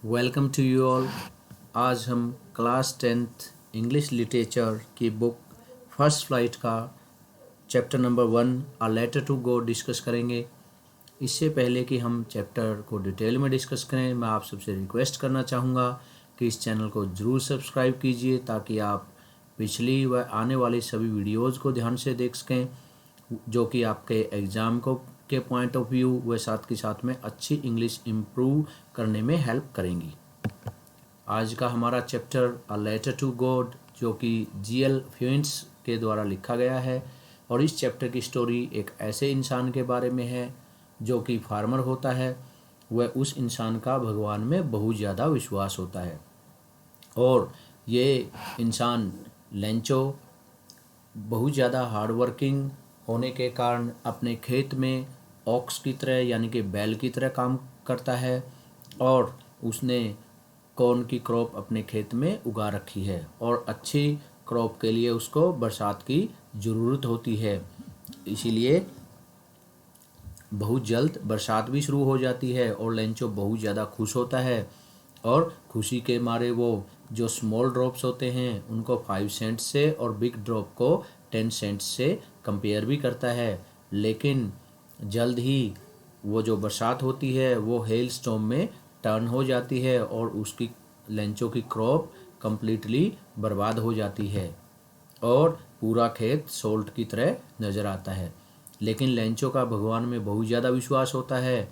Welcome to you all. आज हम class 10th English literature की बुक फर्स्ट फ्लाइट का chapter number 1 a letter to God discuss करेंगे। इससे पहले कि हम चैप्टर को डिटेल में डिस्कस करें, मैं आप सबसे रिक्वेस्ट करना चाहूँगा कि इस चैनल को ज़रूर सब्सक्राइब कीजिए ताकि आप पिछली व आने वाली सभी वीडियोज़ को ध्यान से देख सकें, जो कि आपके एग्ज़ाम को के पॉइंट ऑफ व्यू व साथ के साथ में अच्छी इंग्लिश इम्प्रूव करने में हेल्प करेंगी। आज का हमारा chapter a letter to God, जो कि जीएल फ्यूंस के द्वारा लिखा गया है, और इस चैप्टर की स्टोरी एक ऐसे इंसान के बारे में है जो कि फार्मर होता है। वह उस इंसान का भगवान में बहुत ज़्यादा विश्वास होता है, और ये इंसान लेंचो बहुत ज़्यादा हार्ड वर्किंग होने के कारण अपने खेत में ऑक्स की तरह यानी कि बैल की तरह काम करता है, और उसने कॉर्न की क्रॉप अपने खेत में उगा रखी है, और अच्छी क्रॉप के लिए उसको बरसात की ज़रूरत होती है। इसीलिए बहुत जल्द बरसात भी शुरू हो जाती है और लेंचो बहुत ज़्यादा खुश होता है, और खुशी के मारे वो जो स्मॉल ड्रॉप्स होते हैं उनको 5 सेंट से और बिग ड्रॉप को 10 सेंट से कंपेयर भी करता है। लेकिन जल्द ही वो जो बरसात होती है वो हेल स्टॉर्म में टर्न हो जाती है और उसकी लेंचो की क्रॉप कम्प्लीटली बर्बाद हो जाती है और पूरा खेत सोल्ट की तरह नज़र आता है। लेकिन लेंचो का भगवान में बहुत ज़्यादा विश्वास होता है,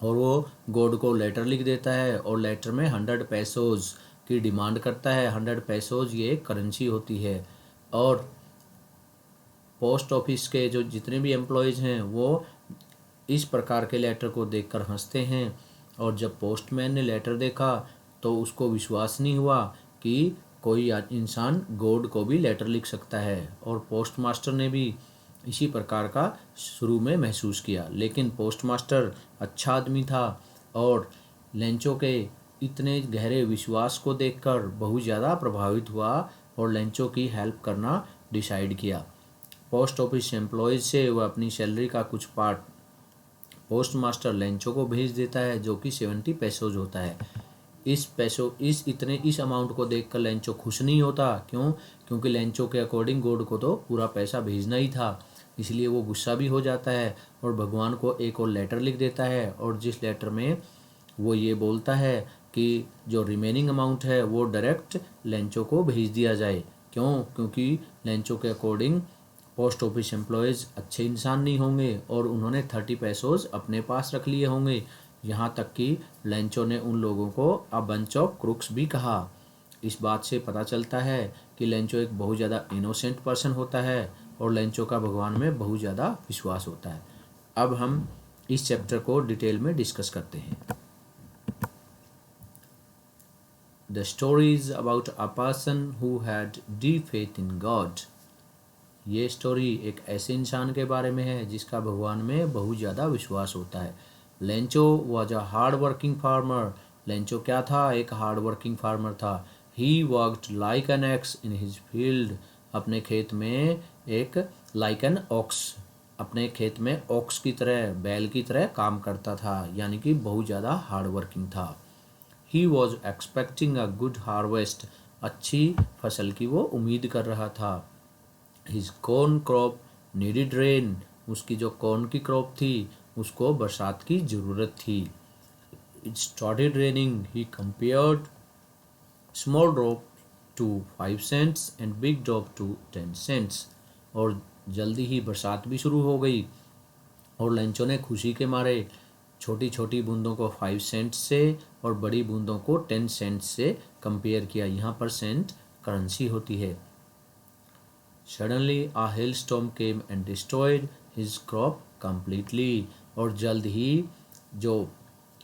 और वो गॉड को लेटर लिख देता है और लेटर में 100 पैसोज की डिमांड करता है। 100 पैसोज ये करेंसी होती है, और पोस्ट ऑफिस के जो जितने भी एम्प्लॉयज़ हैं वो इस प्रकार के लेटर को देखकर हंसते हैं। और जब पोस्टमैन ने लेटर देखा तो उसको विश्वास नहीं हुआ कि कोई इंसान गॉड को भी लेटर लिख सकता है, और पोस्ट मास्टर ने भी इसी प्रकार का शुरू में महसूस किया। लेकिन पोस्ट मास्टर अच्छा आदमी था और लेंचो के इतने गहरे विश्वास को देखकर बहुत ज़्यादा प्रभावित हुआ और लेंचो की हेल्प करना डिसाइड किया। पोस्ट ऑफिस एम्प्लॉयज़ से वह अपनी सैलरी का कुछ पार्ट पोस्ट मास्टर लेंचो को भेज देता है, जो कि 70 पैसोज होता है। इस अमाउंट को देखकर लेंचो खुश नहीं होता। क्यों? क्योंकि लेंचो के अकॉर्डिंग गॉड को तो पूरा पैसा भेजना ही था। इसलिए वो गुस्सा भी हो जाता है और भगवान को एक और लेटर लिख देता है, और जिस लेटर में वो ये बोलता है कि जो रिमेनिंग अमाउंट है वो डायरेक्ट लेंचो को भेज दिया जाए। क्यों? क्योंकि लेंचो के अकॉर्डिंग पोस्ट ऑफिस एम्प्लॉयज़ अच्छे इंसान नहीं होंगे और उन्होंने 30 पैसोज अपने पास रख लिए होंगे। यहाँ तक कि लेंचो ने उन लोगों को अ बंच ऑफ क्रुक्स भी कहा। इस बात से पता चलता है कि लेंचो एक बहुत ज़्यादा इनोसेंट पर्सन होता है और लेंचो का भगवान में बहुत ज़्यादा विश्वास होता है। अब हम इस चैप्टर को डिटेल में डिस्कस करते हैं। The story is about a person who had deep faith in God. ये स्टोरी एक ऐसे इंसान के बारे में है जिसका भगवान में बहुत ज़्यादा विश्वास होता है। Lencho was a hard working farmer. Lencho क्या था? एक हार्ड वर्किंग फार्मर था। He worked like an x in his field. अपने खेत में एक लाइक एन ऑक्स, अपने खेत में ऑक्स की तरह, बैल की तरह काम करता था, यानी कि बहुत ज़्यादा हार्ड वर्किंग था। He was expecting a good harvest. अच्छी फसल की वो उम्मीद कर रहा था। His corn crop needed rain. उसकी जो कॉर्न की क्रॉप थी उसको बरसात की ज़रूरत थी। It started raining. He compared small drop to 5 cents and big drop to 10 cents. और जल्दी ही बरसात भी शुरू हो गई, और लेंचो ने खुशी के मारे छोटी छोटी बूंदों को 5 सेंट से और बड़ी बूंदों को 10 सेंट से कंपेयर किया। यहाँ पर सेंट करेंसी होती है। Suddenly a hailstorm came and destroyed his crop completely। और जल्द ही जो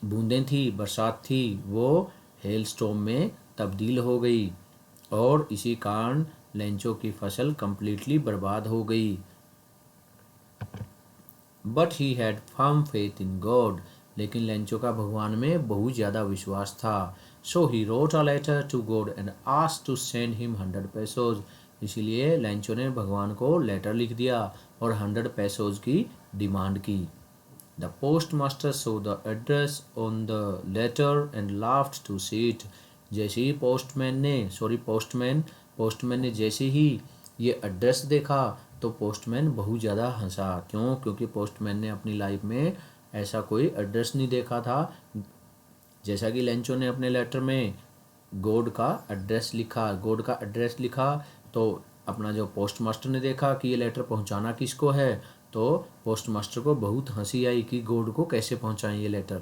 बूंदें थी, बरसात थी, वो हेलस्टॉर्म में तब्दील हो गई, और इसी कारण लेंचो की फसल कम्प्लीटली बर्बाद हो गई। But he had firm faith in God. लेकिन लेंचो का भगवान में बहुत ज़्यादा विश्वास था। So he wrote a letter to God and asked to send him 100 pesos. इसीलिए लेंचो ने भगवान को लेटर लिख दिया और 100 पैसोज की डिमांड की। The post master saw the address on the letter and laughed to see it. जैसे ही पोस्टमैन ने जैसे ही ये एड्रेस देखा तो पोस्टमैन बहुत ज़्यादा हंसा। क्यों? क्योंकि पोस्टमैन ने अपनी लाइफ में ऐसा कोई एड्रेस नहीं देखा था। जैसा कि लेंचो ने अपने लेटर में गॉड का एड्रेस लिखा, तो अपना जो पोस्ट मास्टर ने देखा कि ये लेटर पहुंचाना किसको है, तो पोस्ट मास्टर को बहुत हंसी आई कि गॉड को कैसे पहुंचाएं ये letter.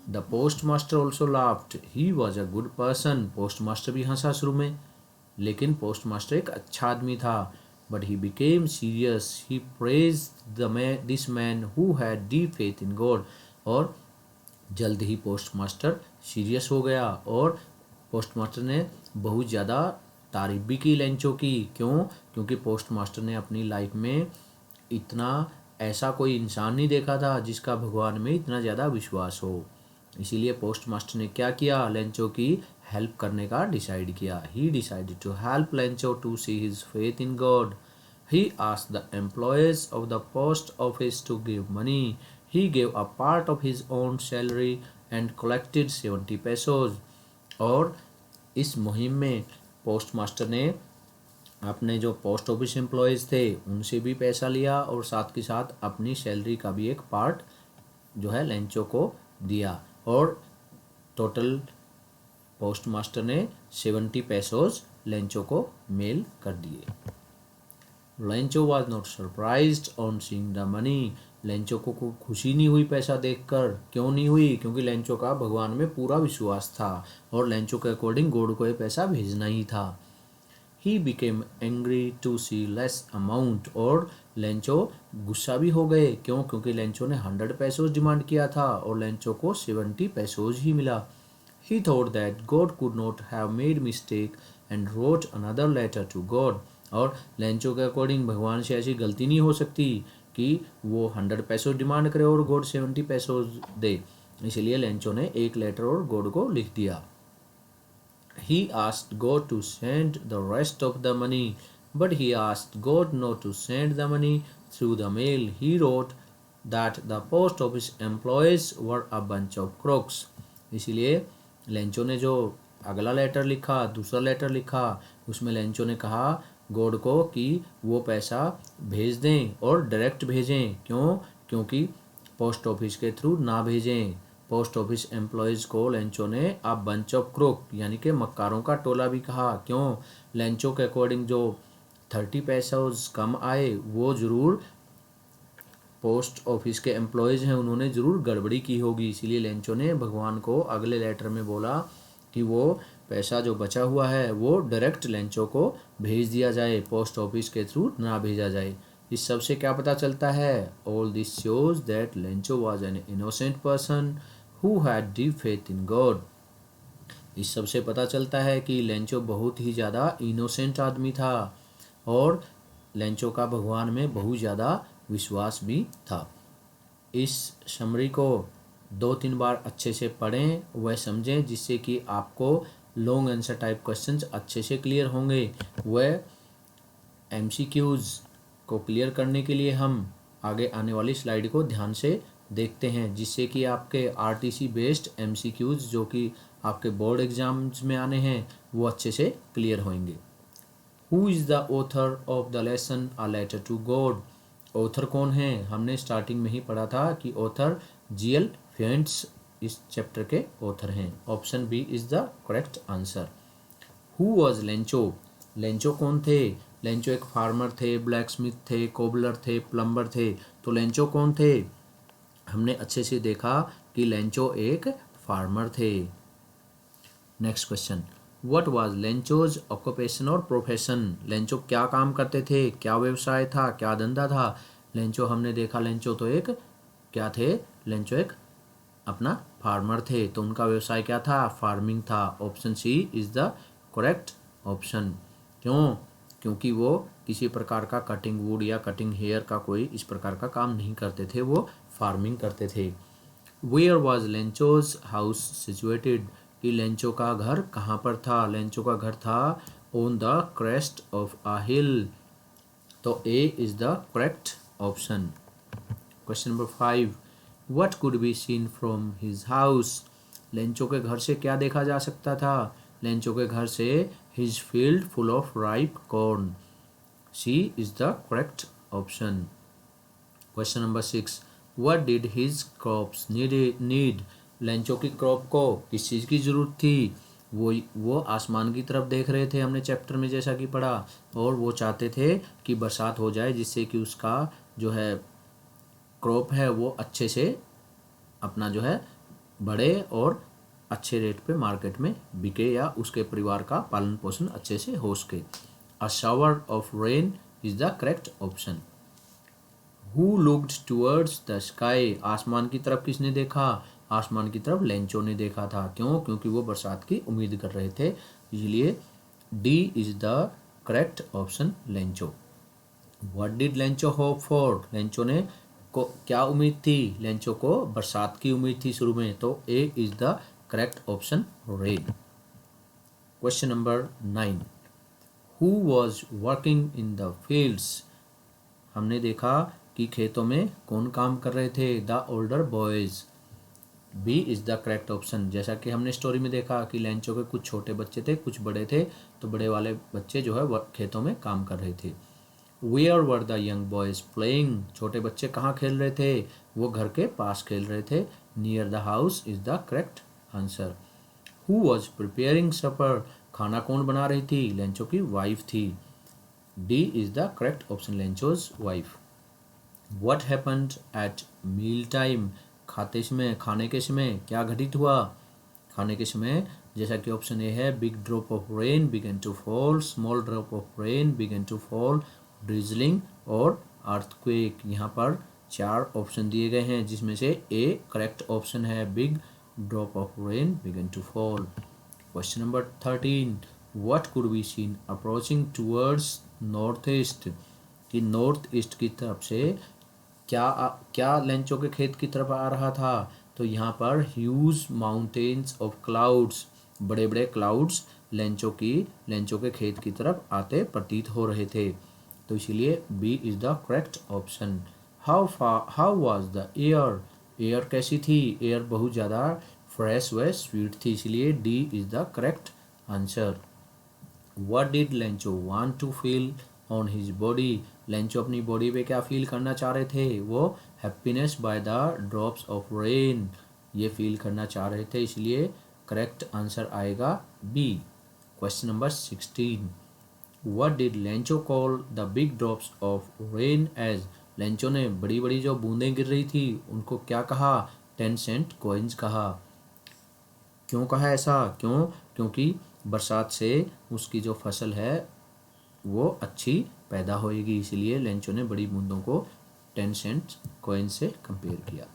The post master also laughed, he was a good person. Post master भी हंसा शुरू में, लेकिन पोस्ट मास्टर एक अच्छा आदमी था। But he became serious, he praised this man who had deep faith in God. और जल्द ही पोस्ट मास्टर सीरियस हो गया और पोस्ट मास्टर ने बहुत ज़्यादा तारीफ भी की लेंचो की। क्यों? क्योंकि पोस्ट मास्टर ने अपनी लाइफ में इतना ऐसा कोई इंसान नहीं देखा था जिसका भगवान में इतना ज़्यादा विश्वास हो। इसीलिए पोस्ट मास्टर ने क्या किया, लेंचो की हेल्प करने का डिसाइड किया। He decided to help Lencho to see his faith in God. He asked the employees of the post office to give money. He gave a part of his own salary and collected 70 pesos. और इस मुहिम में post master ने अपने जो post office employees थे उनसे भी पैसा लिया और साथ के साथ अपनी सैलरी का भी एक पार्ट जो है लेंचो को दिया। और टोटल पोस्ट मास्टर ने 70 पेसोज लेंचो को मेल कर दिए। Lencho was not surprised on seeing the money. Lencho को खुशी नहीं हुई पैसा देखकर। क्यों नहीं हुई? क्योंकि लेंचो का भगवान में पूरा विश्वास था और लेंचो के अकॉर्डिंग गॉड को ये पैसा भेजना ही था। He became angry to see less amount. और लेंचो गुस्सा भी हो गए। क्यों? क्योंकि लेंचो ने 100 पेसोज डिमांड किया था और लेंचो को 70 पेसोज ही मिला। He thought that God could not have made mistake and wrote another letter to God. और लेंचो के अकॉर्डिंग भगवान से ऐसी गलती नहीं हो सकती कि वो 100 पेसोज डिमांड करे और गॉड 70 पेसोज दे। इसलिए लेंचो ने एक लेटर और गॉड को लिख दिया। He asked God to send the rest of the money, but he asked God not to send the money through the mail. He wrote that the post office employees were a bunch of crooks. इसलिए Lencho ने जो अगला letter लिखा, दूसरा letter लिखा, उसमें Lencho ने कहा गॉड को कि वो पैसा भेज दें और डायरेक्ट भेजें। क्यों? क्योंकि पोस्ट ऑफिस के थ्रू ना भेजें। पोस्ट ऑफिस एम्प्लॉयज़ को लेंचो ने अ बंच ऑफ क्रोक यानी कि मक्कारों का टोला भी कहा। क्यों? लेंचो के अकॉर्डिंग जो 30 पेसोज कम आए वो ज़रूर पोस्ट ऑफिस के एम्प्लॉयज़ हैं उन्होंने ज़रूर गड़बड़ी की होगी। इसीलिए लेंचो ने भगवान को अगले लेटर में बोला कि वो पैसा जो बचा हुआ है वो डायरेक्ट लेंचो को भेज दिया जाए, पोस्ट ऑफिस के थ्रू ना भेजा जाए। इस सब से क्या पता चलता है? All this shows that Lencho was an innocent person who had deep faith in God. इस सब से पता चलता है कि लेंचो बहुत ही ज़्यादा इनोसेंट आदमी था और लेंचो का भगवान में बहुत ज़्यादा विश्वास भी था। इस समरी को 2-3 बार अच्छे से पढ़ें व समझें जिससे कि आपको लॉन्ग आंसर टाइप क्वेश्चंस अच्छे से क्लियर होंगे। वह एमसीक्यूज़ को क्लियर करने के लिए हम आगे आने वाली स्लाइड को ध्यान से देखते हैं जिससे कि आपके आरटीसी बेस्ड एमसीक्यूज़ जो कि आपके बोर्ड एग्जाम्स में आने हैं वो अच्छे से क्लियर होंगे। Who is the author of the lesson a letter to God. Author कौन है? हमने स्टार्टिंग में ही पढ़ा था कि ऑथर जीएल फेंट्स इस चैप्टर के ऑथर हैं। Option B is the correct answer. Who was Lencho. Lencho कौन थे? लेंचो एक फार्मर थे, ब्लैक स्मिथ थे, कोबलर थे, प्लम्बर थे। तो लेंचो कौन थे? हमने अच्छे से देखा कि लेंचो एक फार्मर थे। Next question, what was Lencho's occupation और प्रोफेशन। लेंचो क्या काम करते थे, क्या व्यवसाय था, क्या धंधा था? लेंचो हमने देखा लेंचो तो एक क्या थे? लेंचो एक अपना फार्मर थे। तो उनका व्यवसाय क्या था? फार्मिंग था। Option C is the correct option. क्यों? क्योंकि वो किसी प्रकार का कटिंग वुड या कटिंग हेयर का कोई इस प्रकार का काम नहीं करते थे, वो फार्मिंग करते थे। Where was Lencho's house situated. कि लेंचो का घर कहाँ पर था? लेंचो का घर था on the crest of a hill. तो A is the correct option. Question number 5, What could be seen from his house? Lencho के घर से क्या देखा जा सकता था? लेंचो के घर से his field full of ripe corn. C is the correct option. Question number 6. What did his crops need? Lencho की क्रॉप को किस चीज़ की ज़रूरत थी? वो आसमान की तरफ देख रहे थे, हमने चैप्टर में जैसा कि पढ़ा, और वो चाहते थे कि बरसात हो जाए जिससे कि उसका जो है क्रॉप है वो अच्छे से अपना जो है बढ़े और अच्छे रेट पे मार्केट में बिके या उसके परिवार का पालन पोषण अच्छे से हो सके। A shower of rain is the correct option. Who looked towards the sky? आसमान की तरफ किसने देखा? आसमान की तरफ लेंचो ने देखा था। क्यों? क्योंकि वो बरसात की उम्मीद कर रहे थे, इसलिए D is the correct option, Lencho. What did Lencho hope for? Lencho ने को क्या उम्मीद थी? लेंचो को बरसात की उम्मीद थी शुरू में, तो A is the correct option, rain. Question number 9. Who was working in the fields? हमने देखा कि खेतों में कौन काम कर रहे थे? The older boys. B is the correct option. जैसा कि हमने स्टोरी में देखा कि लेंचो के कुछ छोटे बच्चे थे, कुछ बड़े थे, तो बड़े वाले बच्चे जो है खेतों में काम कर रहे थे। Where were the young boys playing? छोटे बच्चे कहाँ खेल रहे थे? वो घर के पास खेल रहे थे। Near the house is the correct answer. Who was preparing supper? खाना कौन बना रही थी? लेंचो की वाइफ थी। D is the correct option, Lencho's wife. What happened at meal time? खाने के समय क्या घटित हुआ? खाने के समय जैसा कि ऑप्शन ए है, big drop of rain began to fall, small drop of rain began to fall, drizzling और अर्थक्वेक। यहाँ पर 4 ऑप्शन दिए गए हैं जिसमें से ए करेक्ट ऑप्शन है, big drop of rain began to fall. Question number 13. What could be seen approaching towards north east? कि नॉर्थ ईस्ट की तरफ से क्या लेंचो के खेत की तरफ आ रहा था? तो यहाँ पर ह्यूज माउंटेन्स ऑफ क्लाउड्स, बड़े बड़े क्लाउड्स लेंचो के खेत की तरफ आते प्रतीत हो रहे थे, तो इसीलिए B is the correct option. How was the air? Air कैसी थी? एयर बहुत ज़्यादा फ्रेश व स्वीट थी, इसलिए D is the correct answer. What did Lencho want to feel on his body? Lencho अपनी बॉडी पे क्या फील करना चाह रहे थे? वो happiness by the drops of rain, ये फील करना चाह रहे थे, इसलिए करेक्ट आंसर आएगा B. Question number 16. What did Lencho call the big drops of rain as? Lencho ने बड़ी बड़ी जो बूंदें गिर रही थी उनको क्या कहा? 10 सेंट कॉइन्स कहा। क्यों कहा ऐसा? क्योंकि बरसात से उसकी जो फसल है वो अच्छी पैदा होएगी, इसलिए लेंचो ने बड़ी बूंदों को 10 सेंट कॉइन से कंपेयर किया।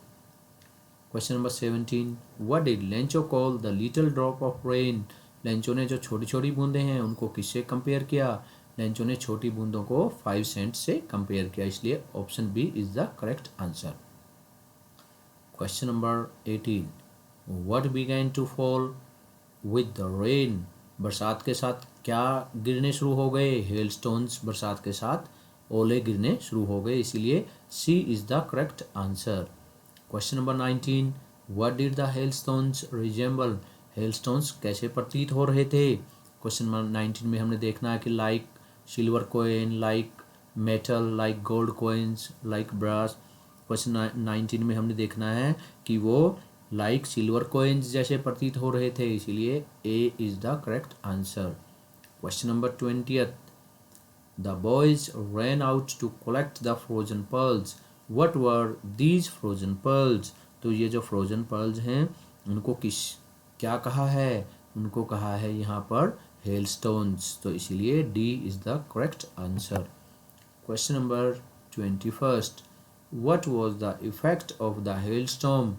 Question number 17. What did Lencho call the little drop of rain? Lencho ने जो छोटी छोटी बूंदें हैं उनको किससे कंपेयर किया? लेंचो ने छोटी बूंदों को 5 सेंट से कंपेयर किया, इसलिए option B is the correct answer. Question number 18. What began to fall with the rain? बरसात के साथ क्या गिरने शुरू हो गए? हेलस्टोन्स, बरसात के साथ ओले गिरने शुरू हो गए, इसीलिए C is the correct answer. Question number 19. What did the hailstones resemble? Hailstones कैसे प्रतीत हो रहे थे? क्वेश्चन नंबर 19 में हमने देखना है कि like silver coin, like metal, like gold coins, like brass. Question 19 में हमने देखना है कि वो लाइक सिल्वर कॉइन्स जैसे प्रतीत हो रहे थे, इसीलिए A is the correct answer. Question number 20. The boys ran out to collect the frozen pearls. What were these frozen pearls? तो ये जो फ्रोजन पर्ल्स हैं उनको क्या कहा है? उनको कहा है यहाँ पर हेलस्टोन्स, तो इसीलिए D is the correct answer. Question number 21. What was the effect of the hailstorm?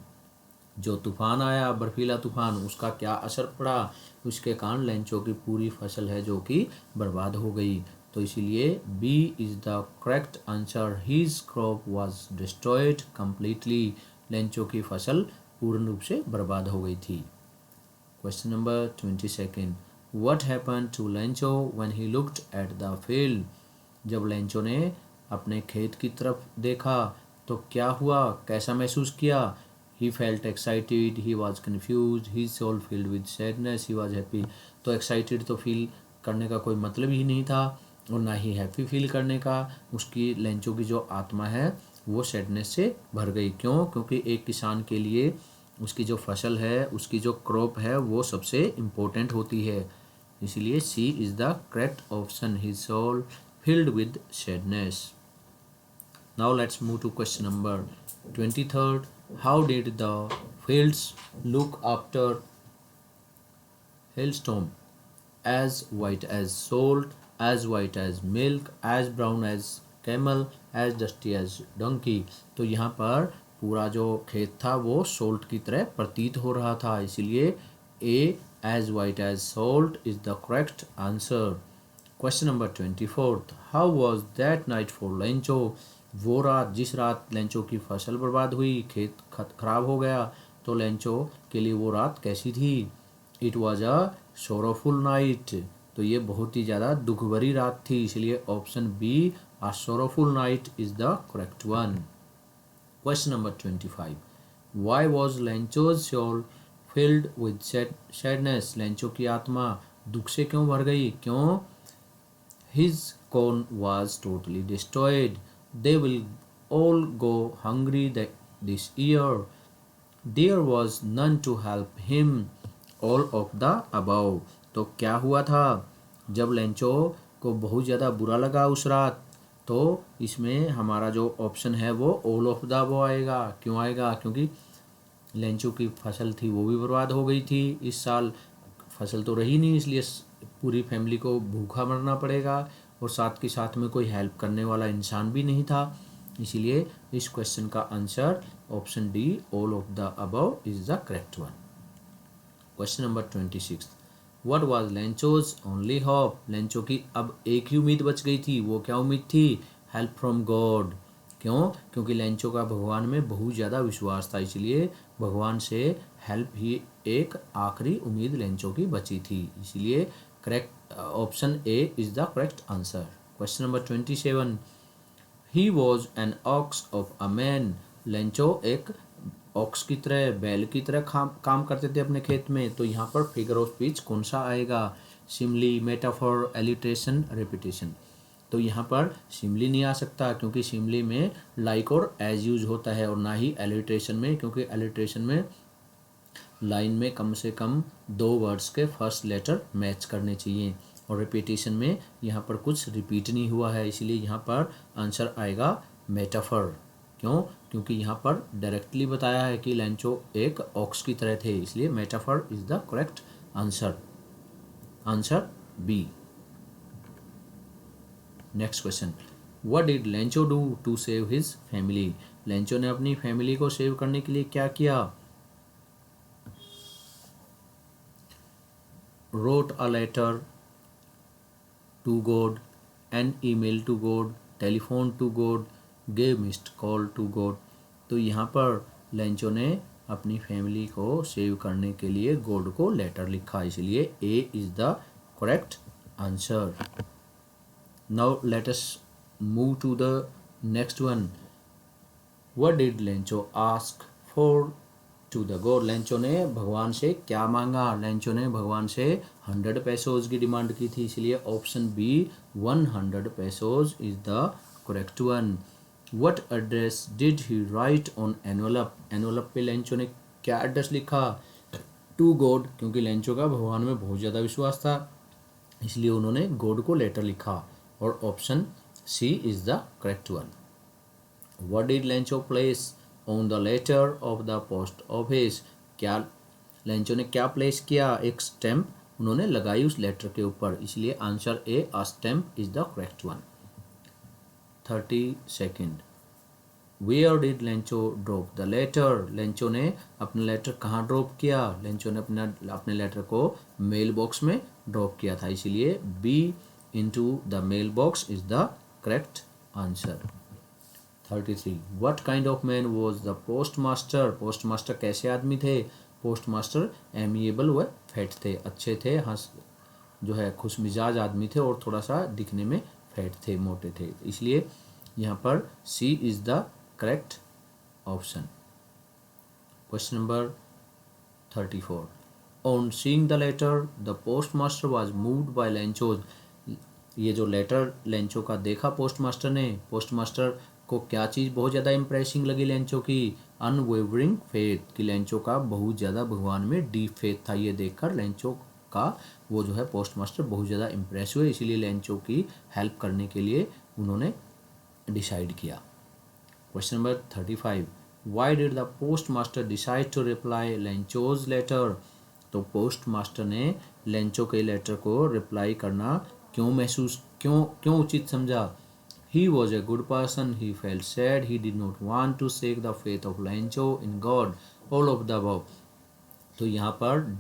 जो तूफान आया, बर्फीला तूफान, उसका क्या असर पड़ा? उसके कारण लेंचो की पूरी फसल है जो कि बर्बाद हो गई, तो इसीलिए B is the correct answer. His crop was destroyed completely. Lencho की फसल पूर्ण रूप से बर्बाद हो गई थी। Question number 22. What happened to Lencho when he looked at the field? जब लेंचो ने अपने खेत की तरफ देखा तो क्या हुआ? कैसा महसूस किया? He felt excited, he was confuse, he soul filled with sadness, he was happy. तो एक्साइटेड तो फील करने का कोई मतलब ही नहीं था और ना ही हैप्पी फील करने का। उसकी लेंचो की जो आत्मा है वो सैडनेस से भर गई। क्यों? क्योंकि एक किसान के लिए उसकी जो फसल है, उसकी जो क्रॉप है, वो सबसे इम्पोर्टेंट होती है। इसलिए C is the correct option, his soul filled with sadness. Now let's move to question number 23rd. How did the fields look after hailstorm? As white as salt, as white as milk, as brown as camel, as dusty as donkey. तो यहाँ पर पूरा जो खेत था वो salt की तरह प्रतीत हो रहा था, इसलिए ए as white as salt is the correct answer. Question number 24th. How was that night for Lencho? वो रात, जिस रात लेंचो की फसल बर्बाद हुई, खेत खराब हो गया, तो लेंचो के लिए वो रात कैसी थी? It was a sorrowful night. तो ये बहुत ही ज़्यादा दुख भरी रात थी, इसलिए option B a sorrowful night is the correct one. Question number 25. Why was Lencho's soul filled with sadness? Lencho की आत्मा दुख से क्यों भर गई? क्यों? His corn was totally destroyed. They will all go hungry this year. There was none to help him. All of the above. तो क्या हुआ था? जब लेंचो को बहुत ज़्यादा बुरा लगा उस रात, तो इसमें हमारा जो ऑप्शन है वो ऑल ऑफ द अबव आएगा। क्यों आएगा? क्योंकि लेंचो की फसल थी वो भी बर्बाद हो गई थी। इस साल फसल तो रही नहीं, इसलिए पूरी फैमिली को भूखा मरना पड़ेगा और साथ के साथ में कोई हेल्प करने वाला इंसान भी नहीं था। इसीलिए इस क्वेश्चन का answer option D all of the above is the correct one. Question number 26. What was Lencho's only hope? Lencho की अब एक ही उम्मीद बच गई थी। वो क्या उम्मीद थी? Help from God. क्यों? क्योंकि लेंचो का भगवान में बहुत ज़्यादा विश्वास था, इसलिए भगवान से हेल्प ही एक आखिरी उम्मीद लेंचो की बची थी। इसलिए correct option A is the correct answer. Question number 27. He was an ox of a man. Lencho एक ऑक्स की तरह, बैल की तरह काम करते थे अपने खेत में। तो यहाँ पर फिगर ऑफ स्पीच कौन सा आएगा? Simli, metaphor, alliteration, repetition. तो यहाँ पर सिमली नहीं आ सकता, क्योंकि सिमली में लाइक और एज यूज होता है, और ना ही एलिट्रेशन में, क्योंकि एलिट्रेशन में लाइन में कम से कम 2 वर्ड्स के फर्स्ट लेटर मैच करने चाहिए, और रिपीटेशन में यहाँ पर कुछ रिपीट नहीं हुआ है, इसलिए यहाँ पर आंसर आएगा मेटाफर. क्यों? क्योंकि यहाँ पर डायरेक्टली बताया है कि लेंचो एक ऑक्स की तरह थे, इसलिए metaphor is the correct answer. Answer B. Next question. What did Lencho do to save his family? Lencho ने अपनी फैमिली को सेव करने के लिए क्या किया? wrote a letter to God, an email to God, telephone to God, gave missed call to God. तो यहाँ पर लेंचो ने अपनी फैमिली को सेव करने के लिए गॉड को लेटर लिखा, इसलिए A is the correct answer. Now let us move to the next one. What did Lencho ask for to the God? Lencho ने भगवान से क्या मांगा? लेंचो ने भगवान से 100 पैसोज की डिमांड की थी, इसलिए option B 100 pesos is the correct one. What address did he write on envelope? Envelope पे लेंचो ने क्या एड्रेस लिखा? टू गॉड, क्योंकि लेंचो का भगवान में बहुत ज़्यादा विश्वास था, इसलिए उन्होंने गॉड को लेटर लिखा, और option C is the correct one. What did Lencho place on the letter of the post office? क्या लेंचो ने क्या प्लेस किया? एक स्टैम्प उन्होंने लगाई उस लेटर के ऊपर, इसलिए answer A a stamp is the correct one. 32nd. Where did Lencho drop the letter? Lencho ने अपना लेटर कहाँ ड्रॉप किया? लेंचो ने अपने लेटर को मेल बॉक्स में ड्रॉप किया था, इसलिए B into the mail box is the correct answer. 33. What kind of man was the postmaster? Postmaster कैसे आदमी थे? पोस्टमास्टर एमिएबल व फैट थे, अच्छे थे, हंस जो है खुश मिजाज आदमी थे, और थोड़ा सा दिखने में फैट थे, मोटे थे, इसलिए यहाँ पर C is the correct option. Question number 34. On seeing the letter, the postmaster was moved by Lencho's. ये जो लेटर लेंचो का देखा पोस्टमास्टर ने, पोस्टमास्टर को क्या चीज़ बहुत ज़्यादा इम्प्रेसिंग लगी लेंचो की? अनवेवरिंग फेथ, कि लेंचो का बहुत ज़्यादा भगवान में डीप फेथ था। ये देखकर लेंचो का वो जो है पोस्टमास्टर बहुत ज़्यादा इम्प्रेस हुए, इसीलिए लेंचो की हेल्प करने के लिए उन्होंने डिसाइड किया। Question number 35. Why did the post master decide to reply Lencho's letter? तो पोस्ट मास्टर ने लेंचो के लेटर को रिप्लाई करना क्यों उचित समझा? He was a good person, he felt sad, he did not want to shake the faith of Lencho in God, all of the above. तो यहाँ पर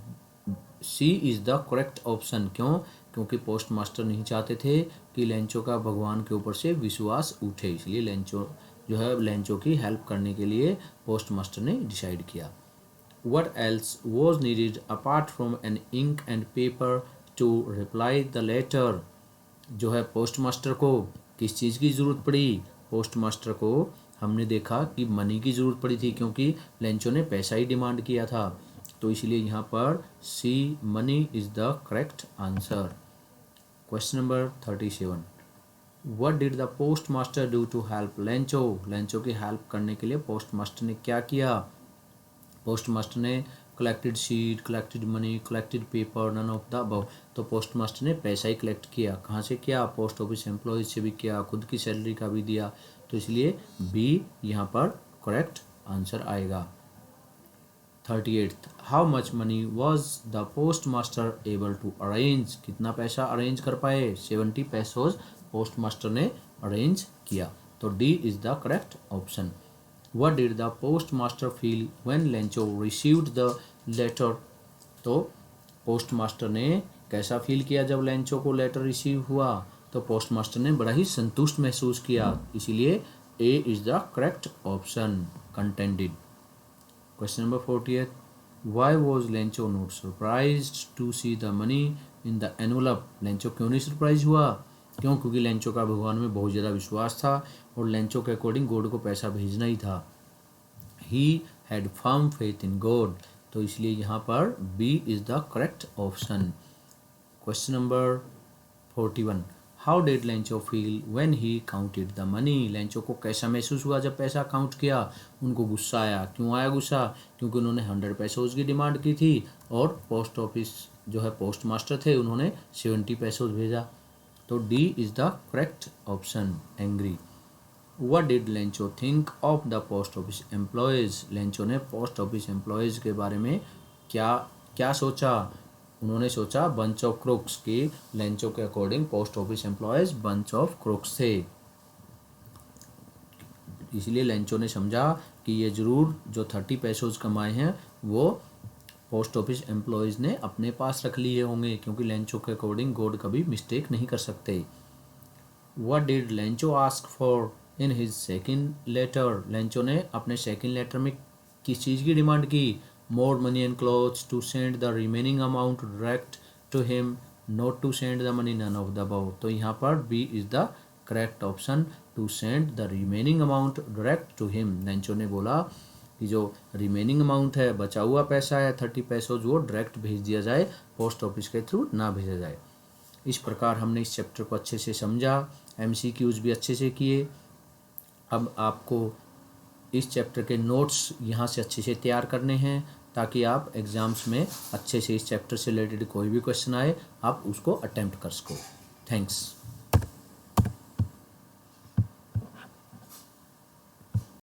C is the correct option. क्यों? क्योंकि पोस्ट मास्टर नहीं चाहते थे कि Lencho का भगवान के ऊपर से विश्वास उठे, इसलिए लेंचो जो है लेंचो की हेल्प करने के लिए पोस्ट मास्टर ने डिसाइड किया। What else was needed apart from an ink and paper to reply the letter? जो है पोस्ट मास्टर को किस चीज़ की ज़रूरत पड़ी? पोस्ट मास्टर को हमने देखा कि मनी की ज़रूरत पड़ी थी, क्योंकि लेंचो ने पैसा ही डिमांड किया था। तो इसलिए यहाँ पर C money is the correct answer. Question number 37. What did the postmaster do to help Lencho? Lencho की हेल्प करने के लिए पोस्ट मास्टर ने क्या किया? पोस्ट मास्टर ने collected seed, collected money, collected paper, none of the above. तो post master ने पैसा ही कलेक्ट किया। कहाँ से किया? पोस्ट ऑफिस एम्प्लॉयज से भी किया, खुद की सैलरी का भी दिया। तो इसलिए बी यहाँ पर करेक्ट आंसर आएगा। 38. How much money was the post master able to arrange? कितना पैसा अरेंज कर पाए? 70 पैसोज पोस्ट मास्टर ने अरेंज किया। तो D is the correct option. What did the postmaster feel when Lencho received the letter? तो post master ने कैसा फील किया जब लेंचो को लेटर रिसीव हुआ? तो पोस्ट मास्टर ने बड़ा ही संतुष्ट महसूस किया, इसीलिए A is the correct option, contented. Question number 48. Why was Lencho not surprised to see the money in the envelope? Lencho क्यों नहीं सरप्राइज हुआ? क्यों? क्योंकि लेंचो का भगवान में बहुत ज़्यादा विश्वास था और लेंचो के अकॉर्डिंग गॉड को पैसा भेजना ही था। He had firm faith in God. तो इसलिए यहाँ पर B is the correct option. Question number 41. How did Lencho feel when he counted the money? Lencho को कैसा महसूस हुआ जब पैसा काउंट किया? उनको गुस्सा आया। क्यों आया गुस्सा? क्योंकि उन्होंने 100 पैसोज की डिमांड की थी और पोस्ट ऑफिस जो है पोस्ट मास्टर थे उन्होंने 70 पैसोज भेजा। तो D is the correct option, angry. What did Lencho think of the post office employees? Lencho ने पोस्ट ऑफिस एम्प्लॉयज़ के बारे में क्या सोचा? उन्होंने सोचा बंच ऑफ क्रुक्स, की लेंचो के according post office employees bunch of crooks थे। इसलिए लेंचो ने समझा कि ये ज़रूर जो 30 पैसोज कमाए हैं वो पोस्ट ऑफिस एम्प्लॉयज़ ने अपने पास रख लिए होंगे, क्योंकि लेंचो के अकॉर्डिंग गॉड कभी मिस्टेक नहीं कर सकते। What did Lencho ask for in his second letter? Lencho ने अपने सेकंड लेटर में किस चीज़ की डिमांड की? More money and clothes, to send the remaining amount direct to him, not to send the money, none of the above. तो यहाँ पर B is the correct option, to send the remaining amount direct to him. Lencho ने बोला कि जो remaining amount है, बचा हुआ पैसा है 30 पैसोज, वो डायरेक्ट भेज दिया जाए, पोस्ट ऑफिस के थ्रू ना भेजा जाए। इस प्रकार हमने इस चैप्टर को अच्छे से समझा, MCQs भी अच्छे से किए। अब आपको इस चैप्टर के नोट्स यहाँ से अच्छे से तैयार करने हैं, ताकि आप एग्ज़ाम्स में अच्छे से इस चैप्टर से रिलेटेड कोई भी क्वेश्चन आए आप उसको अटेम्प्ट कर सको। थैंक्स।